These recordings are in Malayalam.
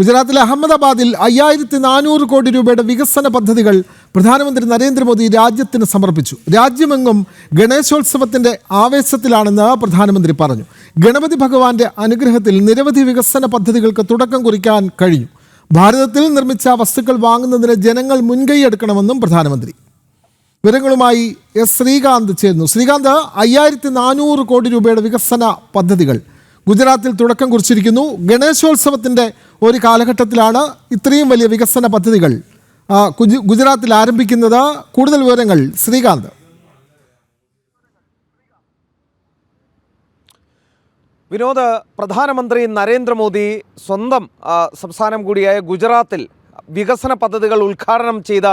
ഗുജറാത്തിലെ അഹമ്മദാബാദിൽ 5400 കോടി രൂപയുടെ വികസന പദ്ധതികൾ പ്രധാനമന്ത്രി നരേന്ദ്രമോദി രാജ്യത്തിന് സമർപ്പിച്ചു. രാജ്യമെങ്ങും ഗണേശോത്സവത്തിന്റെ ആവേശത്തിലാണെന്ന് പ്രധാനമന്ത്രി പറഞ്ഞു. ഗണപതി ഭഗവാന്റെ അനുഗ്രഹത്തിൽ നിരവധി വികസന പദ്ധതികൾക്ക് തുടക്കം കുറിക്കാൻ കഴിഞ്ഞു. ഭാരതത്തിൽ നിർമ്മിച്ച വസ്തുക്കൾ വാങ്ങുന്നതിന് ജനങ്ങൾ മുൻകൈയെടുക്കണമെന്നും പ്രധാനമന്ത്രി. വിവരങ്ങളുമായി എസ് ശ്രീകാന്ത് ചേരുന്നു. ശ്രീകാന്ത്, 5400 കോടി രൂപയുടെ വികസന പദ്ധതികൾ ഗുജറാത്തിൽ തുടക്കം കുറിച്ചിരിക്കുന്നു. ഗണേശോത്സവത്തിൻ്റെ ഒരു കാലഘട്ടത്തിലാണ് ഇത്രയും വലിയ വികസന പദ്ധതികൾ ഗുജറാത്തിൽ ആരംഭിക്കുന്നത്. കൂടുതൽ വിവരങ്ങൾ ശ്രീകാന്ത്. വിനോദ്, പ്രധാനമന്ത്രി നരേന്ദ്രമോദി സ്വന്തം സംസ്ഥാനം കൂടിയായ ഗുജറാത്തിൽ വികസന പദ്ധതികൾ ഉദ്ഘാടനം ചെയ്ത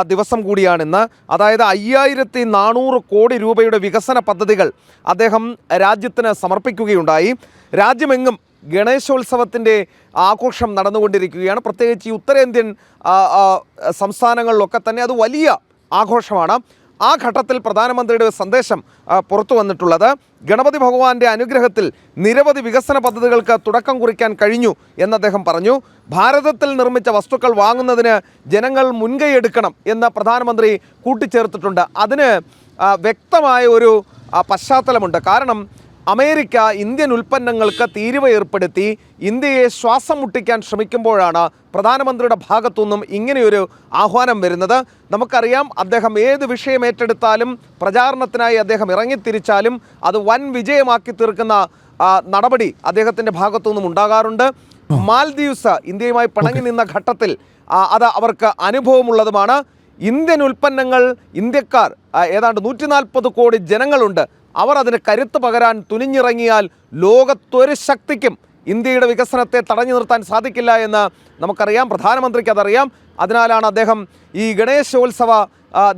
ദിവസം കൂടിയാണിന്ന്. അതായത് 5400 കോടി രൂപയുടെ വികസന പദ്ധതികൾ അദ്ദേഹം രാജ്യത്തിന് സമർപ്പിക്കുകയുണ്ടായി. രാജ്യമെങ്ങും ഗണേശോത്സവത്തിൻ്റെ ആഘോഷം നടന്നുകൊണ്ടിരിക്കുകയാണ്. പ്രത്യേകിച്ച് ഈ ഉത്തരേന്ത്യൻ സംസ്ഥാനങ്ങളിലൊക്കെ തന്നെ അത് വലിയ ആഘോഷമാണ്. ആ ഘട്ടത്തിൽ പ്രധാനമന്ത്രിയുടെ സന്ദേശം പുറത്തു വന്നിട്ടുള്ളത് ഗണപതി ഭഗവാന്റെ അനുഗ്രഹത്തിൽ നിരവധി വികസന പദ്ധതികൾക്ക് തുടക്കം കുറിക്കാൻ കഴിഞ്ഞു എന്ന് അദ്ദേഹം പറഞ്ഞു. ഭാരതത്തിൽ നിർമ്മിച്ച വസ്തുക്കൾ വാങ്ങുന്നതിന് ജനങ്ങൾ മുൻകൈയെടുക്കണം എന്ന് പ്രധാനമന്ത്രി കൂട്ടിച്ചേർത്തിട്ടുണ്ട്. അതിന് വ്യക്തമായ ഒരു പശ്ചാത്തലമുണ്ട്. കാരണം അമേരിക്ക ഇന്ത്യൻ ഉൽപ്പന്നങ്ങൾക്ക് തീരുവ ഏർപ്പെടുത്തി ഇന്ത്യയെ ശ്വാസം മുട്ടിക്കാൻ ശ്രമിക്കുമ്പോഴാണ് പ്രധാനമന്ത്രിയുടെ ഭാഗത്തുനിന്നും ഇങ്ങനെയൊരു ആഹ്വാനം വരുന്നത്. നമുക്കറിയാം, അദ്ദേഹം ഏത് വിഷയം ഏറ്റെടുത്താലും പ്രചാരണത്തിനായി അദ്ദേഹം ഇറങ്ങിത്തിരിച്ചാലും അത് വൻ വിജയമാക്കി തീർക്കുന്ന നടപടി അദ്ദേഹത്തിൻ്റെ ഭാഗത്തുനിന്നും ഉണ്ടാകാറുണ്ട്. മാൽദീവ്സ് ഇന്ത്യയുമായി പിണങ്ങി നിന്ന ഘട്ടത്തിൽ അത് അവർക്ക് അനുഭവമുള്ളതുമാണ്. ഇന്ത്യൻ ഉൽപ്പന്നങ്ങൾ, ഇന്ത്യക്കാർ ഏതാണ്ട് 140 കോടി ജനങ്ങളുണ്ട്. അവർ അതിന് കരുത്ത് പകരാൻ തുനിഞ്ഞിറങ്ങിയാൽ ലോകത്തൊരു ശക്തിക്കും ഇന്ത്യയുടെ വികസനത്തെ തടഞ്ഞു നിർത്താൻ സാധിക്കില്ല എന്ന് നമുക്കറിയാം. പ്രധാനമന്ത്രിക്ക് അതറിയാം. അതിനാലാണ് അദ്ദേഹം ഈ ഗണേശോത്സവ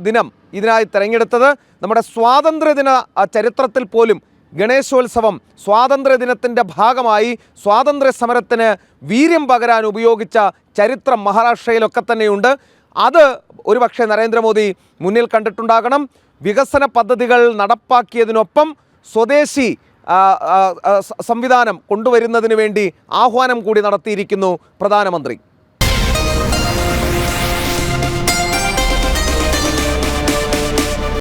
ദിനം ഇതിനായി തിരഞ്ഞെടുത്തത്. നമ്മുടെ സ്വാതന്ത്ര്യദിന ചരിത്രത്തിൽ പോലും ഗണേശോത്സവം സ്വാതന്ത്ര്യദിനത്തിൻ്റെ ഭാഗമായി സ്വാതന്ത്ര്യ സമരത്തിന് വീര്യം പകരാൻ ഉപയോഗിച്ച ചരിത്രം മഹാരാഷ്ട്രയിലൊക്കെ തന്നെയുണ്ട്. അത് ഒരുപക്ഷെ നരേന്ദ്രമോദി മുന്നിൽ കണ്ടിട്ടുണ്ടാകണം. വികസന പദ്ധതികൾ നടപ്പാക്കിയതിനൊപ്പം സ്വദേശി സംവിധാനം കൊണ്ടുവരുന്നതിന് വേണ്ടി ആഹ്വാനം കൂടി നടത്തിയിരിക്കുന്നു പ്രധാനമന്ത്രി.